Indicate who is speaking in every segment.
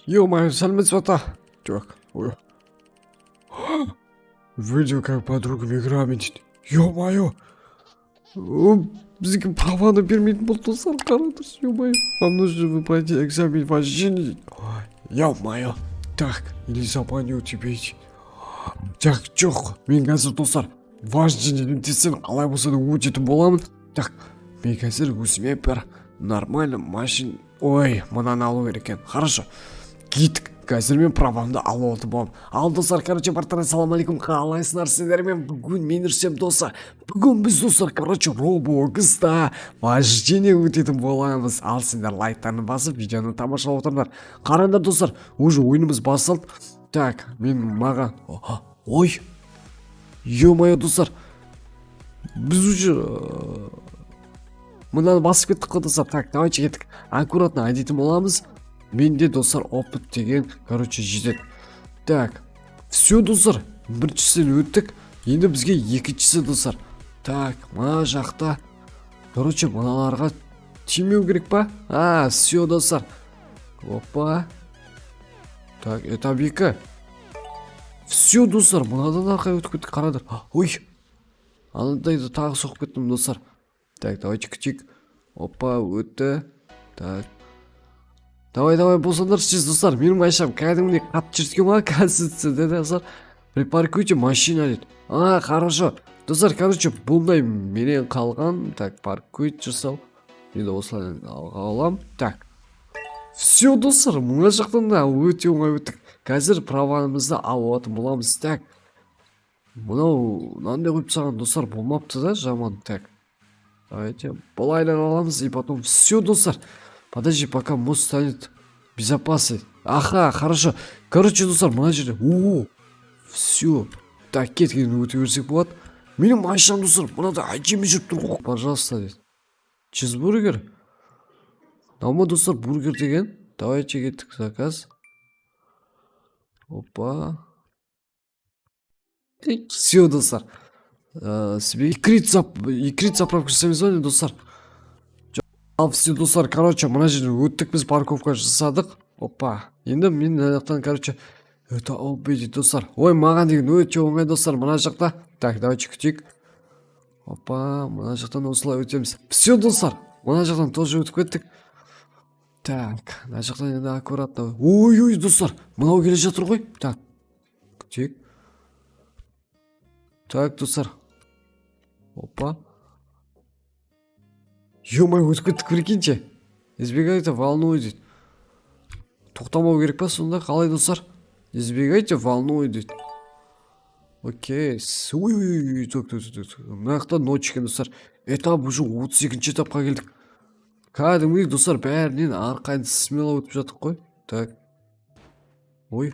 Speaker 1: Ё-моё, сәлеметсіз ата. Так, ой. Видео как подругам играми дейді. Ё-моё. Бізге праваны бермейтін бұл достар, қараңдаршы, ё-моё. Вам нужно вы пройти экзамен вождения дейді. Ё-моё. Так, или забаню тебе дейді. Так, жоқ, мен қазір достар вождениеден тестен қалай болса да өтетін боламын. Так, мен қазір өзіме бір нормально машин... Ой, мынаны алу керек екен. Хорошо. Кеттік. Қазір мен правамды алып алды боламын. Ал достар, короче, бартар, ассаламу алейкум, қалайсыңдар сіздермен? Бүгін мен үрсем достар. Бүгін біз достар, короче, Роблокста вождение өтетін боламыз. Ал сендер лайктарын басып, видеоны тамашалап отырыңдар. Қараңдар достар, уже ойынымыз басталды. Так, мен маған... Ой! Ё-моё, достар. Біз уже... Мынаны басып кеттік қой достар. Так, давайте кеттік. Аккуратно айдайтын боламыз. Менде достар опыт деген, короче, жетеді. Так, все достар, біріншісін өттік. Енді бізге екіншісі достар. Так, мына жақта, короче, мыналарға тимеу керек па? Все достар. Опа. Так, этап 2. Все достар, мынадан арқай өтіп кеттік, қарадар. Ой, анадайды тағы соқып кеттім достар. Так, давайте күтейік. Опа, өтті. Так. Давай, болсандар сіз достар, менің машинам кәдімгідей қатты жүрскен ма? Қазір достар, припаркуйте машина дейді. Хорошо. Достар, короче, бұндай менен қалған. Так, паркуйт жасау. Енді осылай алға алам. Так. Все достар, мына жақтан да өте оңай өттік. Қазір праванымызды алып алатын боламыз. Так. Мынау мынандай қойып тастаған достар болмапты да, жаман. Так. Давайте былайдан аламыз и потом все достар. Подожди, пока мост станет безопасный. Аха, хорошо. Короче, достар, мына жерде. Все. Так, кеткен өте берсек болады. Менің машинам достар, мынада әдемі жүріп тұр ғой. Пожалуйста дейді. Чизбургер. Мынау достар, бургер деген. Давайте кеттік, заказ. Опа. Все, достар. Себе икрит заправка жасаймыз ба, достар? Ал все достар, короче, мына жерден өттік, біз парковка жасадық. Опа. Енді мен мына жақтан, короче, өте албейді достар. Ой, маған деген өте оңай достар, мына жақта. Так, давайте күтейік. Опа, мына жақтан осылай өтеміз. Все достар, мына жақтан тоже өтіп кеттік. Так, мына жақтан енді аккуратно. Ой, достар, мынау келе жатыр ғой. Так, күтейік. Так, достар. Опа. Ё-моё, өтіп кеттік, прикиньте. Избегайте волну дейді. Тоқтамау керек па сонда, қалай достар? Избегайте волну дейді. Окей. Ой, так. Мына жақта ночь екен достар. Этап уже 32-ші этапқа келдік. Кәдімгідей достар, бәрінен арқайын смело өтіп жатық қой. Так. Ой.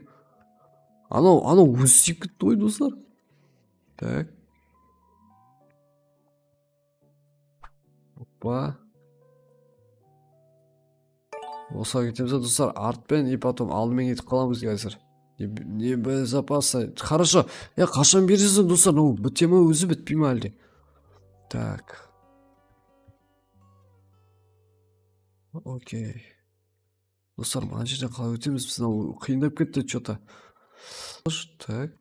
Speaker 1: Анау өзі сиіп кетті ғой достар. Так. Опа. Осылай кетеміз достар, артпен и потом алдымен кетіп қаламыз қазір. Не безопасно. Хорошо. Қашан бересің достар? Біте ме, өзі бітпей ме әлде? Так. Окей. Достар, мына жерден қалай өтеміз? Біз қиындап кетті что-то. Так.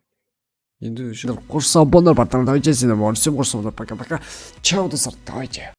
Speaker 1: Енді қош сау болыңдар, братан, давайте сені морсем, пока-пока. Чао достар, давайте.